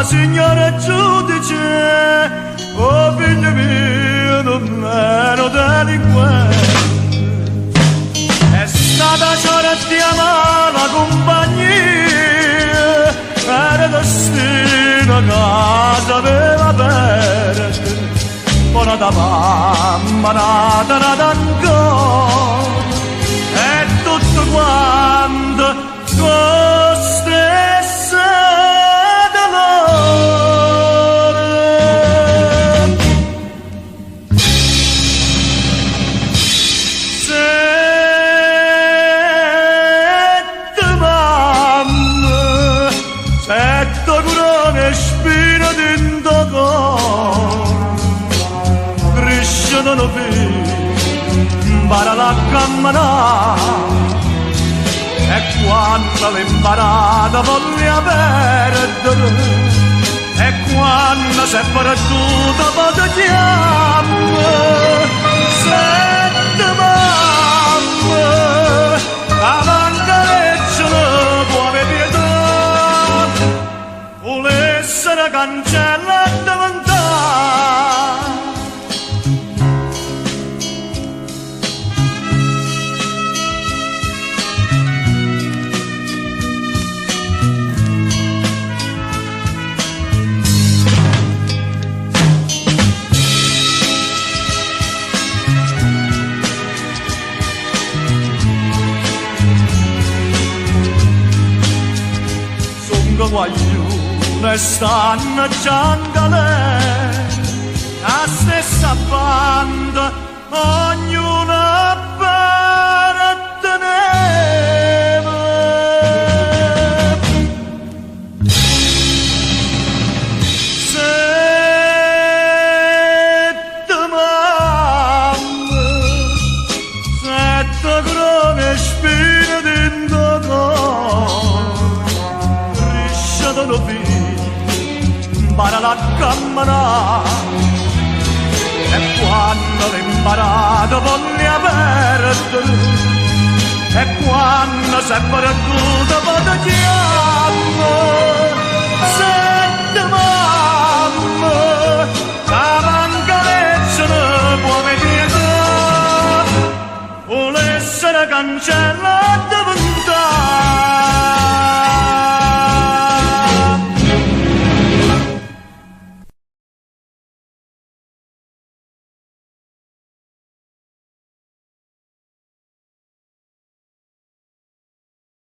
signora giudice, oh figlio mio non ero delinquente, è stata c'ora di amare la compagnia, era destino che sapeva perdere, buona da mamma nata ancora, e tutto quanto con stessa dolore. Sette mamme, sette corone spine dentro cuore, crescono figli, impara a camminare, e quando l'imparata voglia perdere, e quando si è perduta poi chiama, sette mamme, la mancareccia ne può pietà, volesse la cancella e diventare. Guaglione stanno giangale, la stessa banda, ognuna apparteneva. Sette mamme, sette crone spine dentro sono figli, impara a camminare, e quando l'imparato voglia perdere, e quando si è perduto poi chiama, sette mamme, la mancaneccia ne può vedere, volesse la cancella